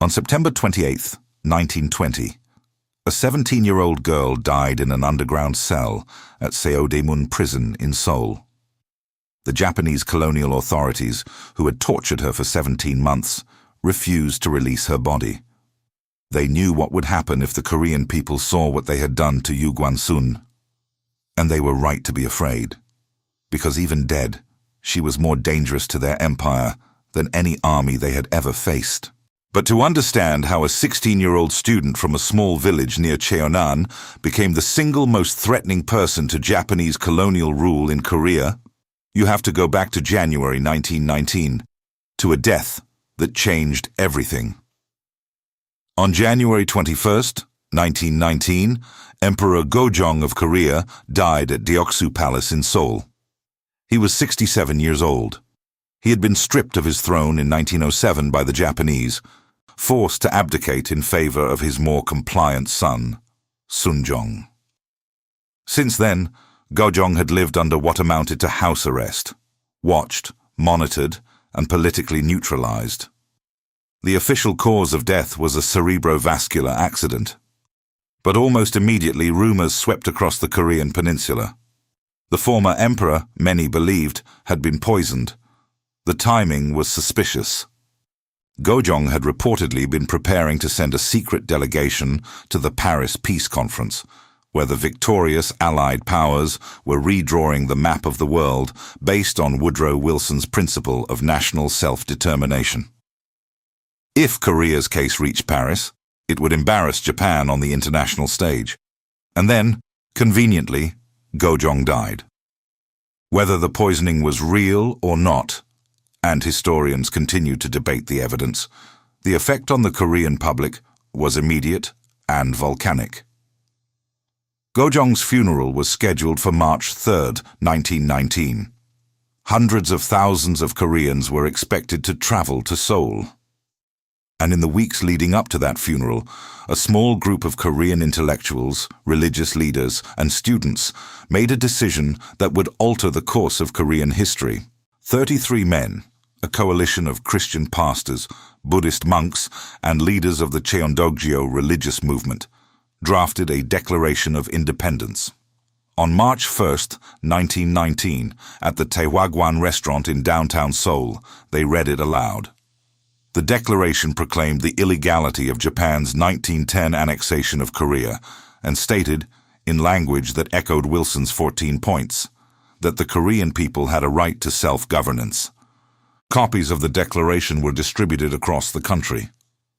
On September 28, 1920, a 17-year-old girl died in an underground cell at Seodaemun prison in Seoul. The Japanese colonial authorities, who had tortured her for 17 months, refused to release her body. They knew what would happen if the Korean people saw what they had done to Gwan-sun. And they were right to be afraid, because even dead, she was more dangerous to their empire than any army they had ever faced. But to understand how a 16-year-old student from a small village near Cheonan became the single most threatening person to Japanese colonial rule in Korea, you have to go back to January 1919, to a death that changed everything. On January 21st, 1919, Emperor Gojong of Korea died at Deoksu Palace in Seoul. He was 67 years old. He had been stripped of his throne in 1907 by the Japanese, forced to abdicate in favor of his more compliant son, Sunjong. Since then, Gojong had lived under what amounted to house arrest, watched, monitored, and politically neutralized. The official cause of death was a cerebrovascular accident. But almost immediately rumors swept across the Korean peninsula. The former emperor, many believed, had been poisoned. The timing was suspicious. Gojong had reportedly been preparing to send a secret delegation to the Paris Peace Conference, where the victorious Allied powers were redrawing the map of the world based on Woodrow Wilson's principle of national self-determination. If Korea's case reached Paris, it would embarrass Japan on the international stage. And then, conveniently, Gojong died. Whether the poisoning was real or not, and historians continue to debate the evidence, the effect on the Korean public was immediate and volcanic. Gojong's funeral was scheduled for March 3, 1919. Hundreds of thousands of Koreans were expected to travel to Seoul. And in the weeks leading up to that funeral, a small group of Korean intellectuals, religious leaders, and students made a decision that would alter the course of Korean history. 33 men, a coalition of Christian pastors, Buddhist monks, and leaders of the GONGJU religious movement, drafted a Declaration of Independence. On March 1, 1919, at the Taehwagwan restaurant in downtown Seoul, they read it aloud. The declaration proclaimed the illegality of Japan's 1910 annexation of Korea and stated, in language that echoed Wilson's 14 points, that the Korean people had a right to self-governance. Copies of the declaration were distributed across the country.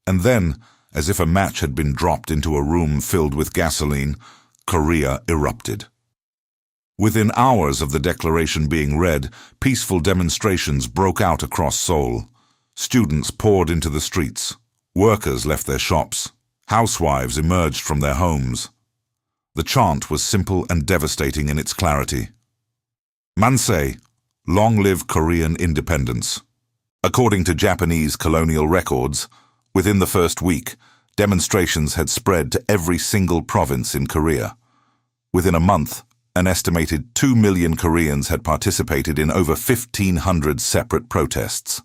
And then, as if a match had been dropped into a room filled with gasoline, Korea erupted. Within hours of the declaration being read, peaceful demonstrations broke out across Seoul. Students poured into the streets. Workers left their shops. Housewives emerged from their homes. The chant was simple and devastating in its clarity. Manse, long live Korean independence. According to Japanese colonial records, within the first week, demonstrations had spread to every single province in Korea. Within a month, an estimated 2 million Koreans had participated in over 1,500 separate protests.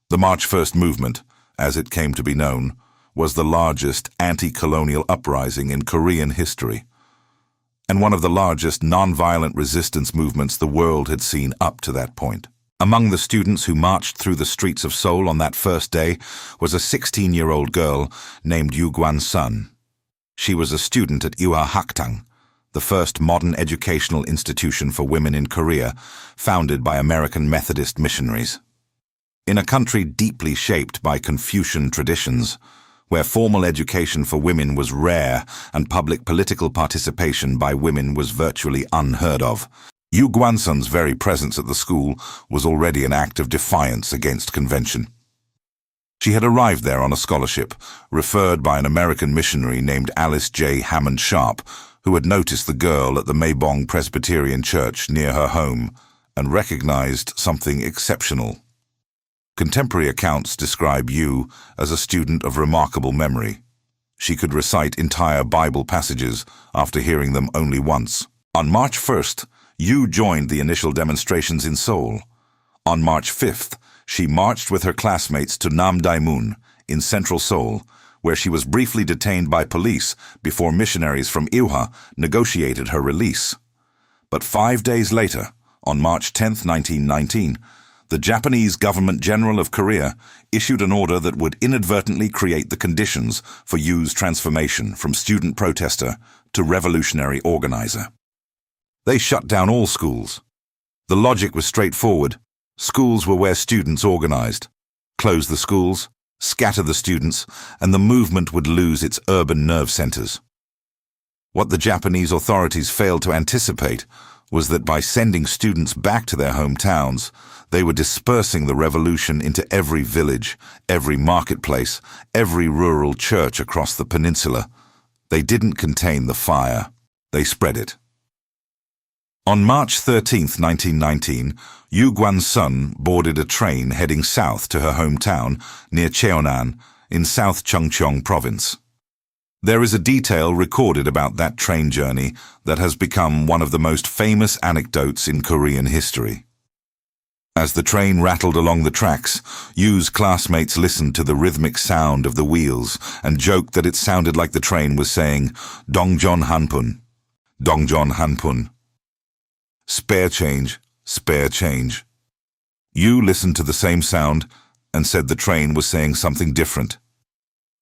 The March 1st movement, as it came to be known, was the largest anti-colonial uprising in Korean history, and one of the largest non-violent resistance movements the world had seen up to that point. Among the students who marched through the streets of Seoul on that first day was a 16-year-old girl named Gwan-sun. She was a student at Ua Haktang, the first modern educational institution for women in Korea, founded by American Methodist missionaries. In a country deeply shaped by Confucian traditions, where formal education for women was rare and public political participation by women was virtually unheard of, Gwan-sun's very presence at the school was already an act of defiance against convention. She had arrived there on a scholarship, referred by an American missionary named Alice J. Hammond Sharp, who had noticed the girl at the Maebong Presbyterian Church near her home and recognized something exceptional. Contemporary accounts describe Yu as a student of remarkable memory. She could recite entire Bible passages after hearing them only once. On March 1st, Yu joined the initial demonstrations in Seoul. On March 5th, she marched with her classmates to Namdaemun in central Seoul, where she was briefly detained by police before missionaries from Ilha negotiated her release. But 5 days later, on March 10, 1919, the Japanese Government General of Korea issued an order that would inadvertently create the conditions for Yu's transformation from student protester to revolutionary organizer. They shut down all schools. The logic was straightforward. Schools were where students organized. Close the schools, scatter the students, and the movement would lose its urban nerve centers. What the Japanese authorities failed to anticipate was that by sending students back to their hometowns, they were dispersing the revolution into every village, every marketplace, every rural church across the peninsula. They didn't contain the fire, they spread it. On March 13, 1919, Gwan-sun boarded a train heading south to her hometown near Cheonan in South Chungcheong province. There is a detail recorded about that train journey that has become one of the most famous anecdotes in Korean history. As the train rattled along the tracks, Yu's classmates listened to the rhythmic sound of the wheels and joked that it sounded like the train was saying, "Dongjeon Hanpun, Dongjeon Hanpun." Spare change, spare change. Yu listened to the same sound and said the train was saying something different.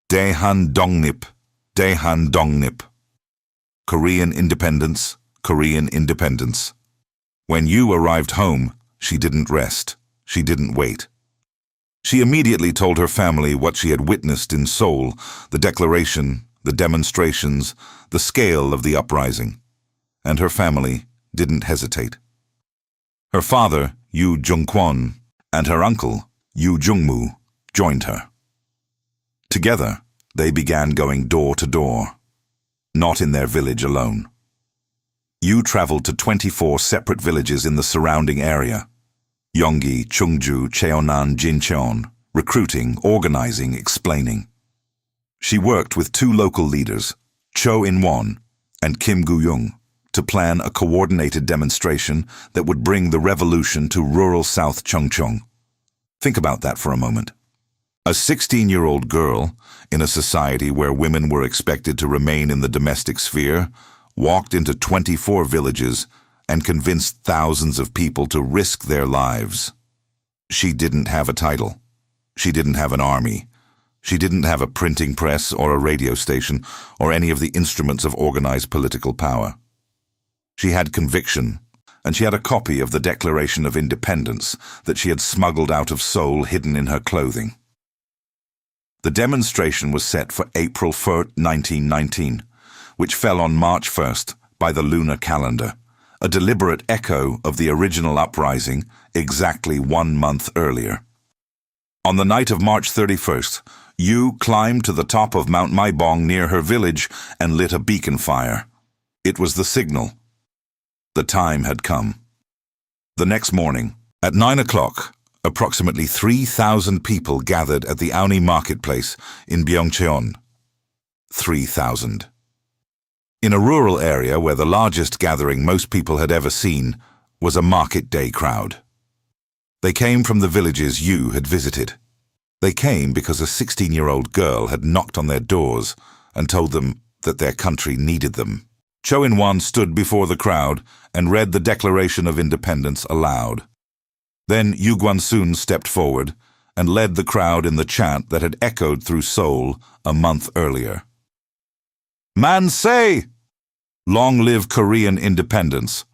Daehan Dongnip, Daehan Dongnip. Korean independence, Korean independence. When Yu arrived home, she didn't rest. She didn't wait. She immediately told her family what she had witnessed in Seoul, the declaration, the demonstrations, the scale of the uprising. And her family didn't hesitate. Her father, Yu Jung-kwon, and her uncle, Yu Jung-moo, joined her. Together, they began going door to door, not in their village alone. Yu traveled to 24 separate villages in the surrounding area. Yonggi, Chungju, Cheonan, Jincheon, recruiting, organizing, explaining. She worked with 2 local leaders, Cho In-won and Kim Gu-young, to plan a coordinated demonstration that would bring the revolution to rural South Chungcheong. Think about that for a moment. A 16-year-old girl, in a society where women were expected to remain in the domestic sphere, walked into 24 villages and convinced thousands of people to risk their lives. She didn't have a title. She didn't have an army. She didn't have a printing press or a radio station or any of the instruments of organized political power. She had conviction, and she had a copy of the Declaration of Independence that she had smuggled out of Seoul hidden in her clothing. The demonstration was set for April 1, 1919, which fell on March 1st by the lunar calendar, a deliberate echo of the original uprising exactly 1 month earlier. On the night of March 31st, Yu climbed to the top of Mount Maibong near her village and lit a beacon fire. It was the signal. The time had come. The next morning, at 9 o'clock, approximately 3,000 people gathered at the Aoni marketplace in Byongcheon. 3,000. In a rural area where the largest gathering most people had ever seen was a market day crowd. They came from the villages Yu had visited. They came because a 16-year-old girl had knocked on their doors and told them that their country needed them. Cho In-won stood before the crowd and read the Declaration of Independence aloud. Then Yu Gwan-sun stepped forward and led the crowd in the chant that had echoed through Seoul a month earlier. "Man-say! Long live Korean independence."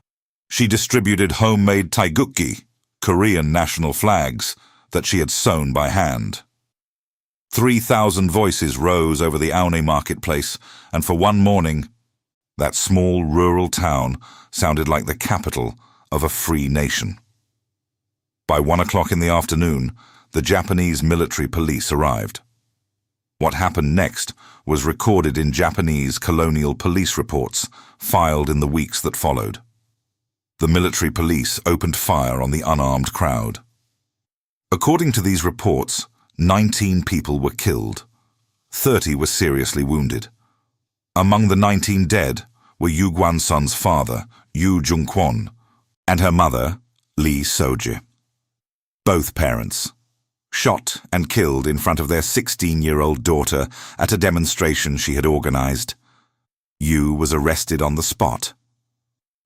She distributed homemade taegukgi, Korean national flags, that she had sewn by hand. 3,000 voices rose over the Aoni marketplace, and for one morning, that small rural town sounded like the capital of a free nation. By 1 o'clock in the afternoon, the Japanese military police arrived. What happened next was recorded in Japanese colonial police reports filed in the weeks that followed. The military police opened fire on the unarmed crowd. According to these reports, 19 people were killed. 30 were seriously wounded. Among the 19 dead were Yu Gwan-sun's father, Yu Jung-kwon, and her mother, Lee So-je. Both parents. shot and killed in front of their 16-year-old daughter at a demonstration she had organized. Yu was arrested on the spot.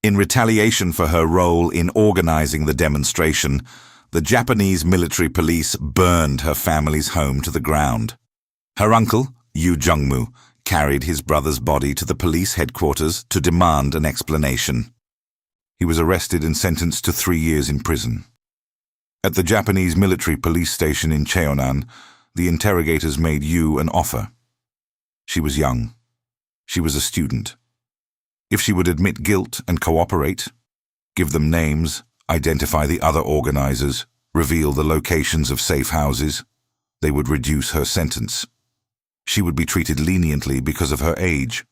In retaliation for her role in organizing the demonstration, the Japanese military police burned her family's home to the ground. Her uncle, Yu Jung-mu, carried his brother's body to the police headquarters to demand an explanation. He was arrested and sentenced to 3 years in prison. At the Japanese military police station in Cheonan, the interrogators made Yu an offer. She was young. She was a student. If she would admit guilt and cooperate, give them names, identify the other organizers, reveal the locations of safe houses, they would reduce her sentence. She would be treated leniently because of her age.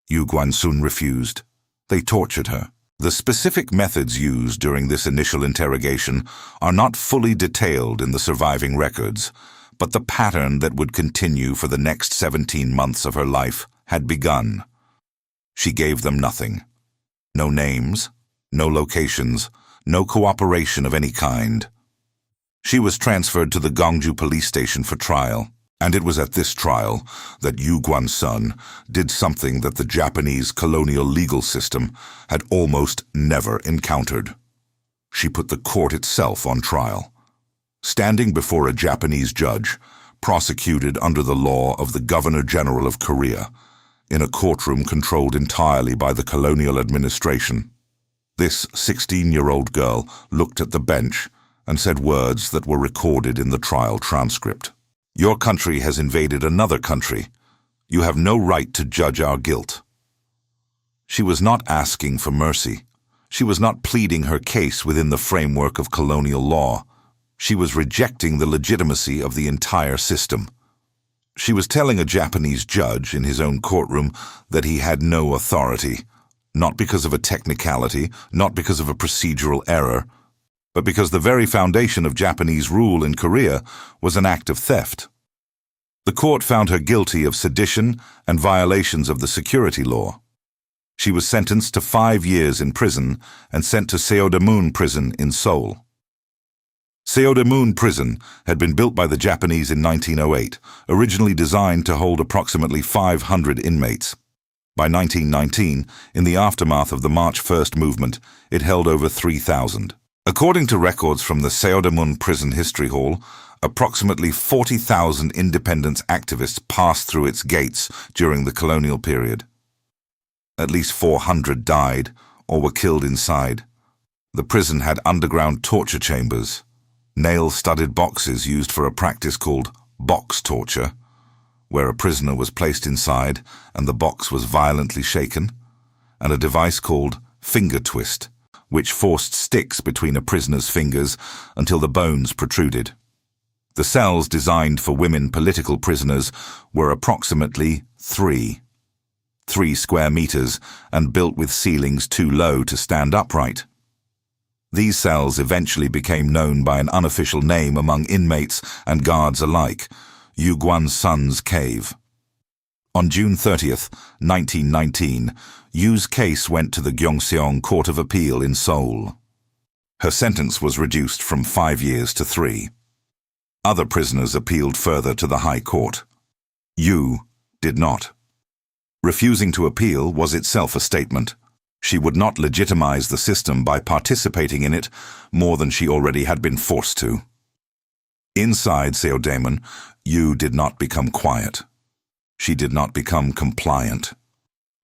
Yu Gwan-sun refused. They tortured her. The specific methods used during this initial interrogation are not fully detailed in the surviving records, but the pattern that would continue for the next 17 months of her life had begun. She gave them nothing. No names, no locations, no cooperation of any kind. She was transferred to the GONGJU police station for trial, and it was at this trial that Yu Gwan-sun did something that the Japanese colonial legal system had almost never encountered. She put the court itself on trial. Standing before a Japanese judge, prosecuted under the law of the Governor-General of Korea, in a courtroom controlled entirely by the colonial administration, this 16-year-old girl looked at the bench and said words that were recorded in the trial transcript. "Your country has invaded another country. You have no right to judge our guilt." She was not asking for mercy. She was not pleading her case within the framework of colonial law. She was rejecting the legitimacy of the entire system. She was telling a Japanese judge in his own courtroom that he had no authority, not because of a technicality, not because of a procedural error, but because the very foundation of Japanese rule in Korea was an act of theft. The court found her guilty of sedition and violations of the security law. She was sentenced to 5 years in prison and sent to Seodaemun prison in Seoul. Seodaemun prison had been built by the Japanese in 1908, originally designed to hold approximately 500 inmates. By 1919, in the aftermath of the March 1st movement, it held over 3,000. According to records from the Seodaemun Prison History Hall, approximately 40,000 independence activists passed through its gates during the colonial period. At least 400 died or were killed inside. The prison had underground torture chambers, nail-studded boxes used for a practice called box torture, where a prisoner was placed inside and the box was violently shaken, and a device called finger twist, which forced sticks between a prisoner's fingers until the bones protruded. The cells designed for women political prisoners were approximately 3 square meters and built with ceilings too low to stand upright. These cells eventually became known by an unofficial name among inmates and guards alike, Yu Gwan-sun's Cave. On June 30th, 1919, Yu's case went to the GYEONGSEONG Court of Appeal in Seoul. Her sentence was reduced from 5 years to 3. Other prisoners appealed further to the High Court. Yu did not. Refusing to appeal was itself a statement. She would not legitimize the system by participating in it more than she already had been forced to. Inside Seodaemun, Yu did not become quiet. She did not become compliant.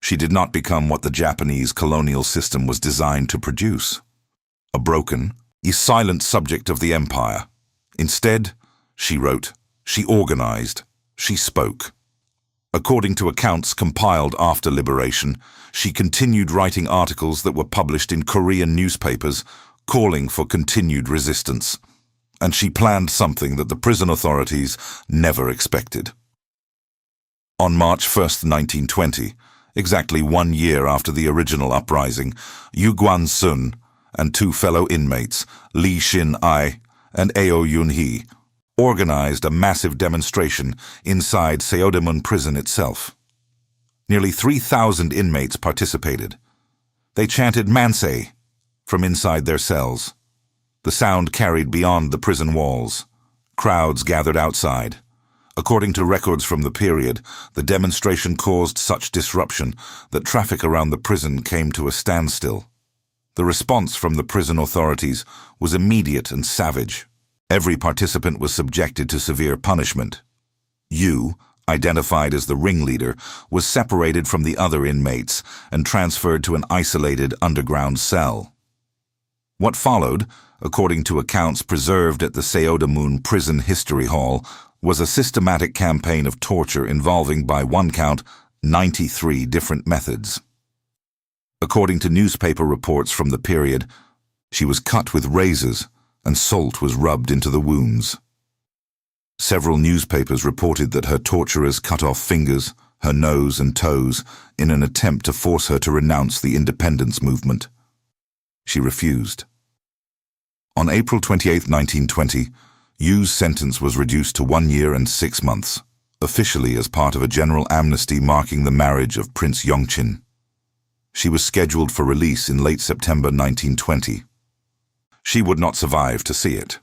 She did not become what the Japanese colonial system was designed to produce: a broken, silent subject of the empire. Instead, she wrote, she organized, she spoke. According to accounts compiled after liberation, she continued writing articles that were published in Korean newspapers calling for continued resistance. And she planned something that the prison authorities never expected. On March 1st, 1920, exactly 1 year after the original uprising, Yu Gwan-sun and 2 fellow inmates, Lee Shin-ai and Ao Yun-hee, organized a massive demonstration inside Seodaemun prison itself. Nearly 3,000 inmates participated. They chanted "Manse" from inside their cells. The sound carried beyond the prison walls. Crowds gathered outside. According to records from the period, the demonstration caused such disruption that traffic around the prison came to a standstill. The response from the prison authorities was immediate and savage. Every participant was subjected to severe punishment. Yu, identified as the ringleader, was separated from the other inmates and transferred to an isolated underground cell. What followed, according to accounts preserved at the Seodamun Prison History Hall, was a systematic campaign of torture involving, by one count, 93 different methods. According to newspaper reports from the period, she was cut with razors and salt was rubbed into the wounds. Several newspapers reported that her torturers cut off fingers, her nose and toes in an attempt to force her to renounce the independence movement. She refused. On April 28, 1920, Yu's sentence was reduced to 1 year and 6 months, officially as part of a general amnesty marking the marriage of Prince Yongchin. She was scheduled for release in late September 1920. She would not survive to see it.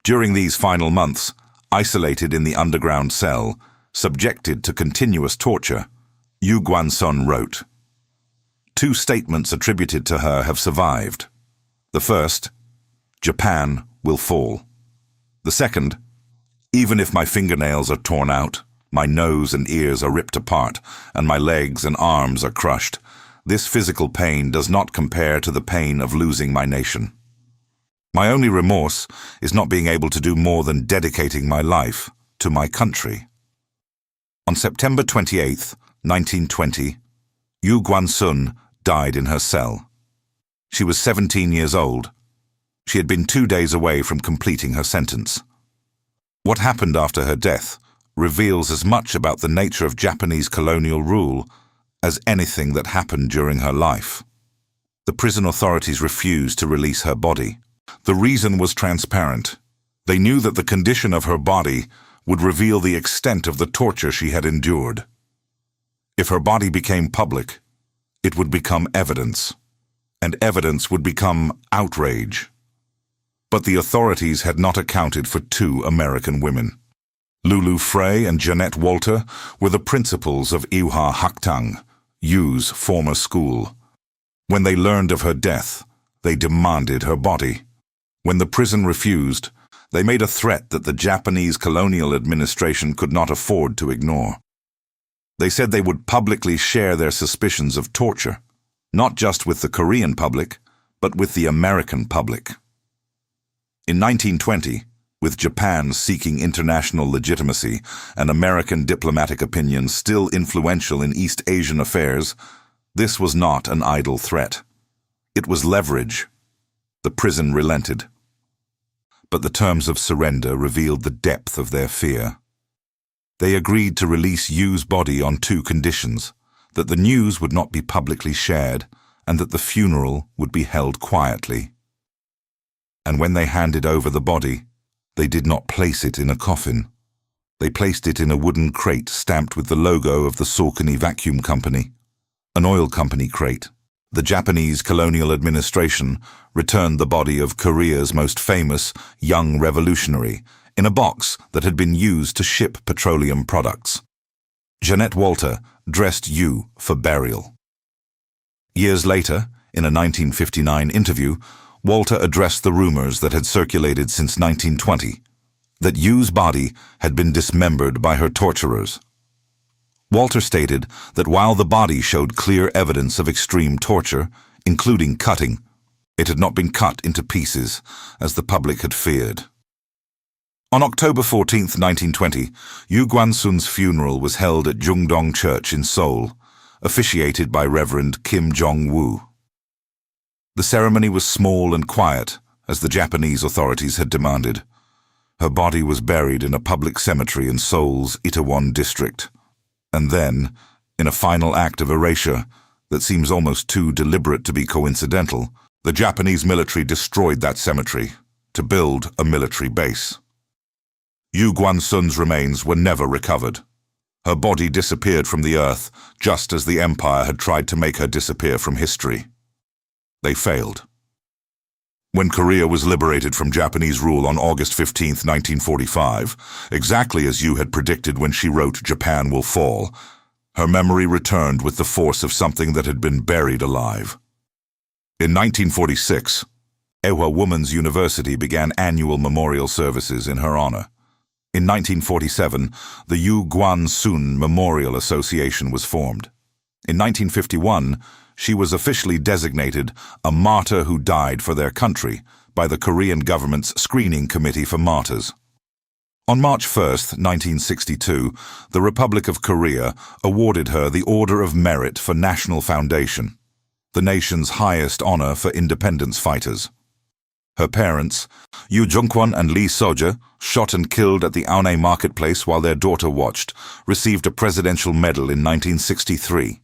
During these final months, isolated in the underground cell, subjected to continuous torture, Yu Gwan-sun wrote, "Two statements attributed to her have survived. The first, Japan will fall. The second, even if my fingernails are torn out, my nose and ears are ripped apart, and my legs and arms are crushed, this physical pain does not compare to the pain of losing my nation. My only remorse is not being able to do more than dedicating my life to my country." On September 28, 1920, Yu Gwan-sun died in her cell. She was 17 years old. She had been 2 days away from completing her sentence. What happened after her death reveals as much about the nature of Japanese colonial rule as anything that happened during her life. The prison authorities refused to release her body. The reason was transparent. They knew that the condition of her body would reveal the extent of the torture she had endured. If her body became public, it would become evidence, and evidence would become outrage. But the authorities had not accounted for 2 American women. Lulu Frey and Jeanette Walter were the principals of Ilha Haktang, Yu's former school. When they learned of her death, they demanded her body. When the prison refused, they made a threat that the Japanese colonial administration could not afford to ignore. They said they would publicly share their suspicions of torture, not just with the Korean public, but with the American public. In 1920, with Japan seeking international legitimacy and American diplomatic opinion still influential in East Asian affairs, this was not an idle threat. It was leverage. The prison relented. But the terms of surrender revealed the depth of their fear. They agreed to release Yu's body on 2 conditions: that the news would not be publicly shared and that the funeral would be held quietly. And when they handed over the body, they did not place it in a coffin. They placed it in a wooden crate stamped with the logo of the Saucony Vacuum Company, an oil company crate. The Japanese colonial administration returned the body of Korea's most famous young revolutionary in a box that had been used to ship petroleum products. Jeanette Walter dressed Yu for burial. Years later, in a 1959 interview, Walter addressed the rumors that had circulated since 1920, that Yu's body had been dismembered by her torturers. Walter stated that while the body showed clear evidence of extreme torture, including cutting, it had not been cut into pieces, as the public had feared. On October 14, 1920, Yu Gwan-sun's funeral was held at Jungdong Church in Seoul, officiated by Reverend Kim Jong-woo. The ceremony was small and quiet, as the Japanese authorities had demanded. Her body was buried in a public cemetery in Seoul's Itaewon district. And then, in a final act of erasure that seems almost too deliberate to be coincidental, the Japanese military destroyed that cemetery to build a military base. Yu Gwan-sun's remains were never recovered. Her body disappeared from the earth, just as the empire had tried to make her disappear from history. They failed. When Korea was liberated from Japanese rule on August 15, 1945, exactly as Yu had predicted when she wrote "Japan will fall," her memory returned with the force of something that had been buried alive. In 1946, Ewha Women's University began annual memorial services in her honor. In 1947, the Yu Gwan-sun Memorial Association was formed. In 1951, she was officially designated a martyr who died for their country by the Korean government's Screening Committee for Martyrs. On March 1, 1962, the Republic of Korea awarded her the Order of Merit for National Foundation, the nation's highest honor for independence fighters. Her parents, Yoo Jung-kwon and Lee Soja, shot and killed at the Aune marketplace while their daughter watched, received a presidential medal in 1963.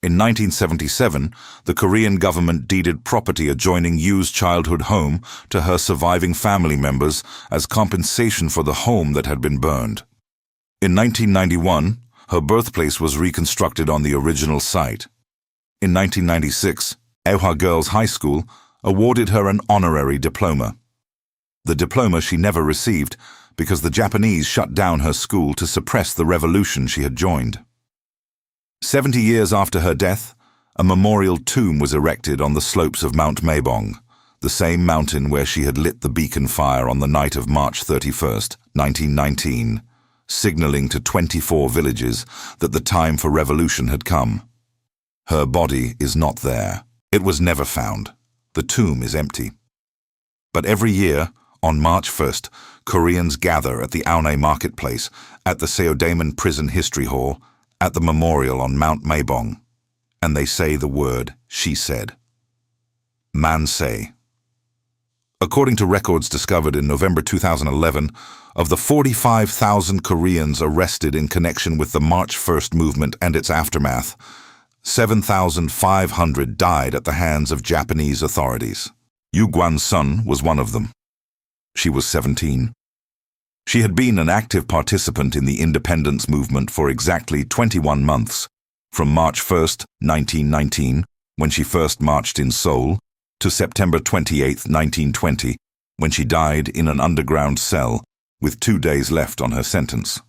In 1977, the Korean government deeded property adjoining Yu's childhood home to her surviving family members as compensation for the home that had been burned. In 1991, her birthplace was reconstructed on the original site. In 1996, Ewha Girls High School awarded her an honorary diploma. The diploma she never received because the Japanese shut down her school to suppress the revolution she had joined. 70 years after her death, a memorial tomb was erected on the slopes of Mount Maebong, the same mountain where she had lit the beacon fire on the night of March 31, 1919, signaling to 24 villages that the time for revolution had come. Her body is not there. It was never found. The tomb is empty. But every year, on March 1st, Koreans gather at the Aune marketplace, at the Seodaemun Prison History Hall, at the memorial on Mount Maebong, and they say the word "she said." Man say. According to records discovered in November 2011, of the 45,000 Koreans arrested in connection with the March 1st movement and its aftermath, 7,500 died at the hands of Japanese authorities. Yu Gwan-sun was one of them. She was 17. She had been an active participant in the independence movement for exactly 21 months, from March 1, 1919, when she first marched in Seoul, to September 28, 1920, when she died in an underground cell with 2 days left on her sentence.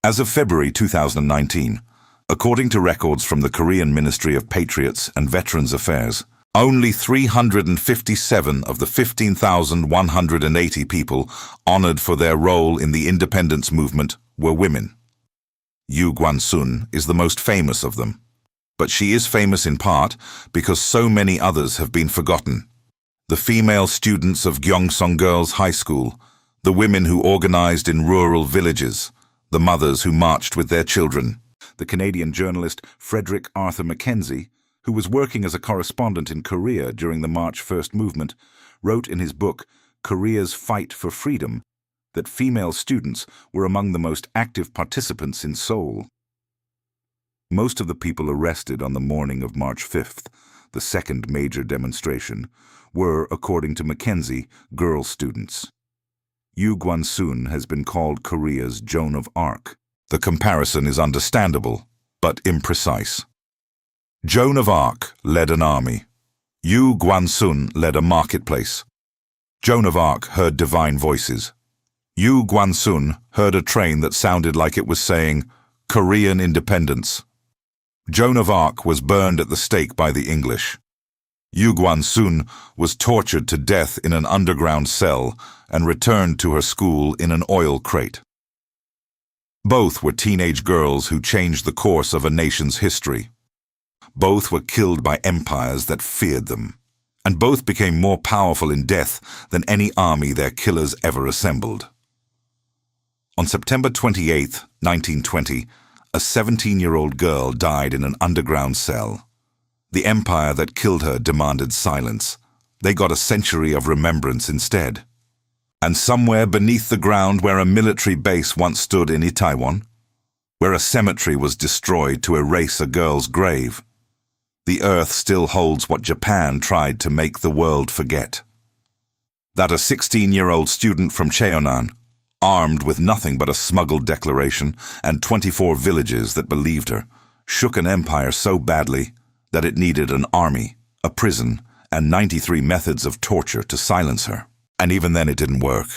As of February 2019, according to records from the Korean Ministry of Patriots and Veterans Affairs, only 357 of the 15,180 people honored for their role in the independence movement were women. Yu Gwan-sun is the most famous of them, but she is famous in part because so many others have been forgotten. The female students of GYEONGSEONG Girls High School, the women who organized in rural villages, the mothers who marched with their children. The Canadian journalist Frederick Arthur Mackenzie, who was working as a correspondent in Korea during the March 1st movement, wrote in his book, Korea's Fight for Freedom, that female students were among the most active participants in Seoul. Most of the people arrested on the morning of March 5th, the second major demonstration, were, according to Mackenzie, girl students. Yu Gwan-sun has been called Korea's Joan of Arc. The comparison is understandable, but imprecise. Joan of Arc led an army. Yu Gwan-sun led a marketplace. Joan of Arc heard divine voices. Yu Gwan-sun heard a train that sounded like it was saying, "Korean independence." Joan of Arc was burned at the stake by the English. Yu Gwan-sun was tortured to death in an underground cell and returned to her school in an oil crate. Both were teenage girls who changed the course of a nation's history. Both were killed by empires that feared them, and both became more powerful in death than any army their killers ever assembled. On September 28, 1920, a 17-year-old girl died in an underground cell. The empire that killed her demanded silence. They got a century of remembrance instead. And somewhere beneath the ground where a military base once stood in Itaewon, where a cemetery was destroyed to erase a girl's grave, the earth still holds what Japan tried to make the world forget. That a 16-year-old student from Cheonan, armed with nothing but a smuggled declaration and 24 villages that believed her, shook an empire so badly that it needed an army, a prison, and 93 methods of torture to silence her. And even then it didn't work.